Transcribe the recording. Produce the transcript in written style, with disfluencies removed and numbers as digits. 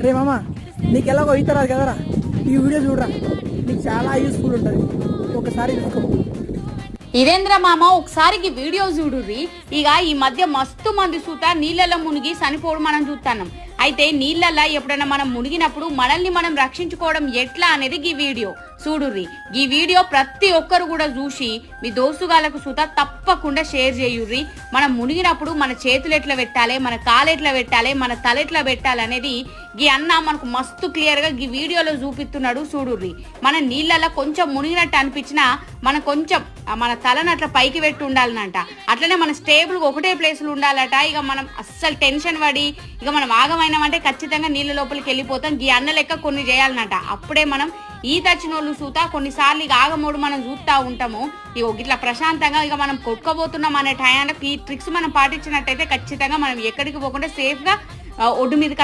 రే మామ నీకు ఎలాగో ఈత రాదు కదరా, ఈ వీడియో చూడరా, నీకు చాలా యూస్ఫుల్ ఉంటుంది, ఒకసారి చూసుకో. ఇదేంద్ర మామ ఒకసారికి వీడియో చూడుర్రి. ఇక ఈ మధ్య మస్తు మంది సూత నీళ్ళలో మునిగి చనిపోవడం మనం చూస్తున్నాం. అయితే నీళ్ళల్లో ఎప్పుడైనా మనం మునిగినప్పుడు మనల్ని మనం రక్షించుకోవడం ఎట్లా అనేది ఈ వీడియో చూడుర్రి. ఈ వీడియో ప్రతి ఒక్కరు కూడా చూసి మీ దోస్తుగాళ్ళకు సూత తప్పకుండా షేర్ చేయుర్రి. మనం మునిగినప్పుడు మన చేతులు ఎట్లా పెట్టాలి, మన కాలు ఎట్లా పెట్టాలి, మన తల ఎట్లా పెట్టాలి అనేది ఈ అన్న మనకు మస్తు క్లియర్ గా ఈ వీడియోలో చూపిస్తున్నాడు చూడుర్రి. మన నీళ్ళలో కొంచెం మునిగినట్టు అనిపించినా మనం కొంచెం మన తలను అట్లా పైకి పెట్టి ఉండాలనంట. అట్లనే మన స్టేబుల్ ఒకటే ప్లేస్లో ఉండాలట. ఇక మనం అస్సలు టెన్షన్ పడి ఇక మనం ఆగమైనామంటే ఖచ్చితంగా నీళ్ళ లోపలికి వెళ్ళిపోతాం. ఈ అన్న లెక్క కొన్ని చేయాలన్నట. అప్పుడే మనం ఈత వచ్చిన వాళ్ళు చూతా కొన్నిసార్లు ఇక ఆగమోడు మనం చూస్తూ ఉంటాము. ఇక ఇట్లా ప్రశాంతంగా ఇక మనం కొట్టుకోబోతున్నాం అనే టయానికి ఈ ట్రిక్స్ మనం పాటించినట్టయితే ఖచ్చితంగా మనం ఎక్కడికి పోకుండా సేఫ్గా ఒడ్డు మీదకి